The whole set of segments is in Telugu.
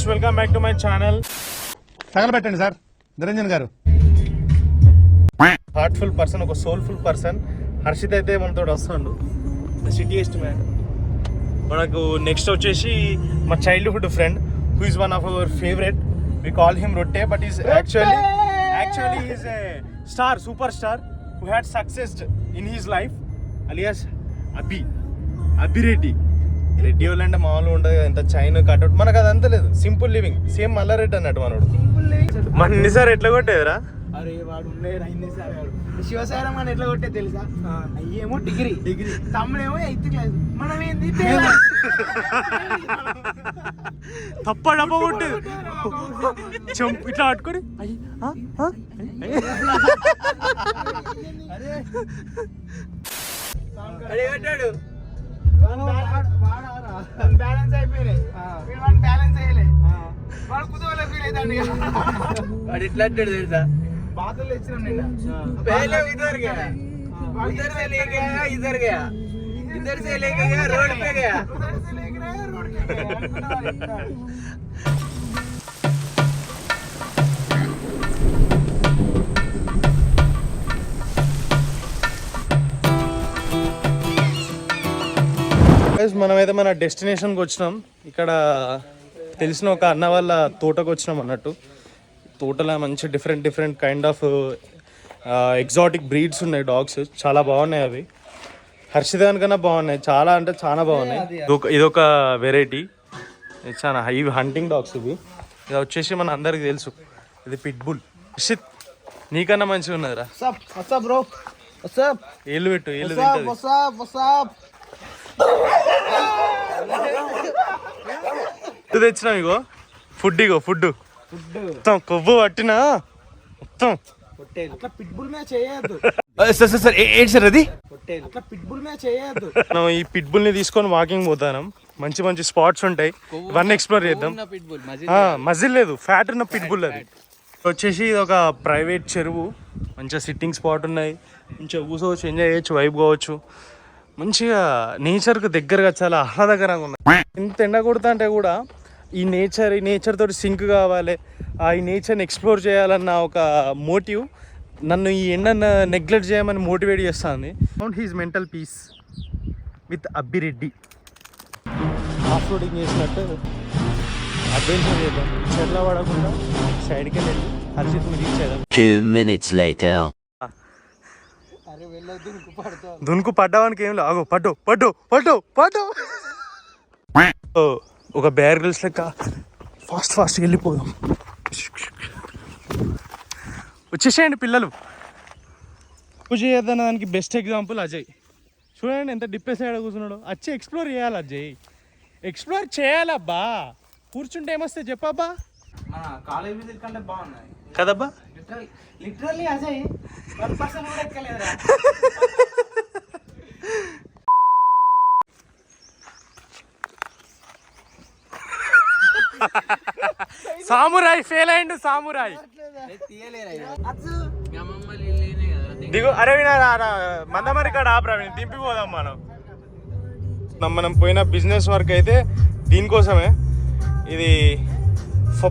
Welcome back to my channel. తగలబెట్టండి sir Niranjan garu. Heartful person, ఒక సోల్ఫుల్ పర్సన్ హర్షిత్ అయితే మనతో వస్తాడు. సిటీయెస్ట్ మ్యాన్. మనకు నెక్స్ట్ వచ్చేసి మా childhood friend who is one of our favourite. We call him Rotte, but is actually is a star, super star who had success in his life, alias Abhireddy. Reddy వాళ్ళు అంటే మామూలు ఉండదు కదా, ఎంత చైన్ కట్అవుట్. మనకు అదంతా లేదు, సింపుల్ లివింగ్. సేమ్ మల్లారెడ్డి అన్నట్టు మనోడు. మన నిసార్ ఎట్లా కొట్టేదిరా? అరే వాడు శివసారం అని ఎట్లా కొట్టే తెలుసా? అయ్యేమో డిగ్రీ తమ్ముడేమో 8th క్లాస్. మనం ఏంది తప్ప డబ్బా కొట్టేది ఇట్లా పట్టుకొని అడిగట్టాడు. బ్యాలెన్స్ అయిపోయినాయి, బ్యాలెన్స్ అయ్యలే. వాడు కుదవలే ఫీల్ అవుతాడు. వాడు ఇట్లా అంటాడు తెలుసా? బాతులు తెచ్చినాం నిన్న. पहले इधर गया, उधर से ले गया, इधर गया, इधर से ले गया, रोड पे गया, उधर से ले गया, रोड पे गया. మనమైతే మన డెస్టినేషన్కి వచ్చినాం. ఇక్కడ తెలిసిన ఒక అన్న వాళ్ళ తోటకు వచ్చినాం అన్నట్టు. తోటలో మంచి different kind of exotic breeds ఉన్నాయి, డాగ్స్. చాలా బాగున్నాయి అవి. హర్షిదాన్ కన్నా బాగున్నాయి, చాలా అంటే చాలా బాగున్నాయి. ఇదొక వెరైటీ. ఇది చాలా ఇవి హంటింగ్ డాగ్స్. ఇవి ఇది వచ్చేసి మన అందరికి తెలుసు, ఇది పిట్బుల్. హర్షిత్ నీకన్నా మంచిగా ఉన్నదిరా. ఏళ్ళు పెట్టు, ఏళ్ళు తింటది. తెచ్చినాం ఇగో ఫుడ్, ఇగో ఫుడ్ మొత్తం కొవ్వు పట్టినా మొత్తం. మనం ఈ పిట్బుల్ ని తీసుకొని వాకింగ్ పోతాం. మంచి స్పాట్స్ ఉంటాయి, ఇవన్నీ ఎక్స్ప్లోర్ చేద్దాం. మజిల్ లేదు, ఫ్యాట్ ఉన్న పిట్బుల్. అది వచ్చేసి ఇది ఒక ప్రైవేట్ చెరువు. మంచిగా సిట్టింగ్ స్పాట్ ఉన్నాయి, మంచిగా కూర్చోవచ్చు, ఎంజాయ్ చేయొచ్చు, వైబ్ కావచ్చు. మంచిగా నేచర్కి దగ్గరగా చాలా ఆహ్లాదకరంగా ఉన్నాయి. ఇంత ఎండ కొడతా అంటే కూడా ఈ నేచర్ తోటి సింక్ కావాలి, ఈ నేచర్ని ఎక్స్ప్లోర్ చేయాలన్న ఒక మోటివ్ నన్ను ఈ ఎండను నెగ్లెక్ట్ చేయమని మోటివేట్ చేస్తుంది. Found his mental peace with Abbireddy. Off roading చేసినట్టు అడ్వెంచర్ చేద్దాం. చెట్ల పడకుండా సైడ్కి వెళ్ళి హర్షిత్ రీచ్ చేద్దాం. 2 minutes later. దునుకు పడ్డావానికి ఏం లేదు. ఆగో పడ్డు. ఒక బేర్ గ్రిల్స్ లెక్క ఫాస్ట్ వెళ్ళిపోదాం. వచ్చేసేయండి పిల్లలు. పూజ చేద్దాం దానికి బెస్ట్ ఎగ్జాంపుల్ అజయ్. చూడండి ఎంత డిప్రెస్ అయ్యాడో కూర్చున్నాడు. వచ్చి ఎక్స్ప్లోర్ చేయాలి అజయ్, ఎక్స్ప్లోర్ చేయాలబ్బా. కూర్చుంటే ఏమొస్తే చెప్పబ్బా. మన కాలేజ్ విజిట్ కంటే బాగున్నాయి కదబ్బా. లిటరల్లీ అజయ్ 1% కూడా ఎక్కలేదురా. సామురాయ్ ఫెయిల్ అయ్యిండు. సామురాయ్ దిగు. అరే మందమరి కాడ ఆపరా, దింపిపోదాం. మనం పోయిన బిజినెస్ వర్క్ అయితే దీనికోసమే. ఇది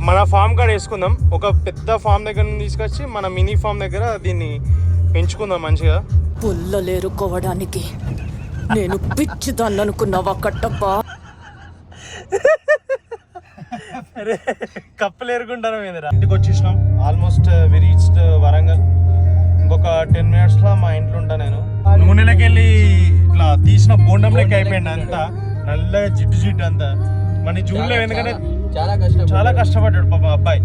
మన ఫామ్ కాడ వేసుకుందాం. ఒక పెద్ద ఫామ్ దగ్గర నుంచి తీసుకొచ్చి మన మినీ ఫామ్ దగ్గర దీన్ని పెంచుకుందాం మంచిగా. పుల్లలేరుకోవడానికి నేను పిచ్చిదాన్ని అనుకున్నావా కట్టప్పా? అరే కప్పలు ఎరుకుంటాను మీదరా. ఇంటికి వచ్చేసినాం. Almost we reached Warangal. ఇంకొక 10 minutesలో మా ఇంట్లో ఉంటా నేను. నూనెలోకి వెళ్ళి ఇట్లా తీసిన బోండం లెక్క అయిపోయింది అంతా, నల్ల జిడ్డు అంతా. మన జూన్లో ఎందుకంటే చాలా కష్టపడ్డాడు పాప అబ్బాయి.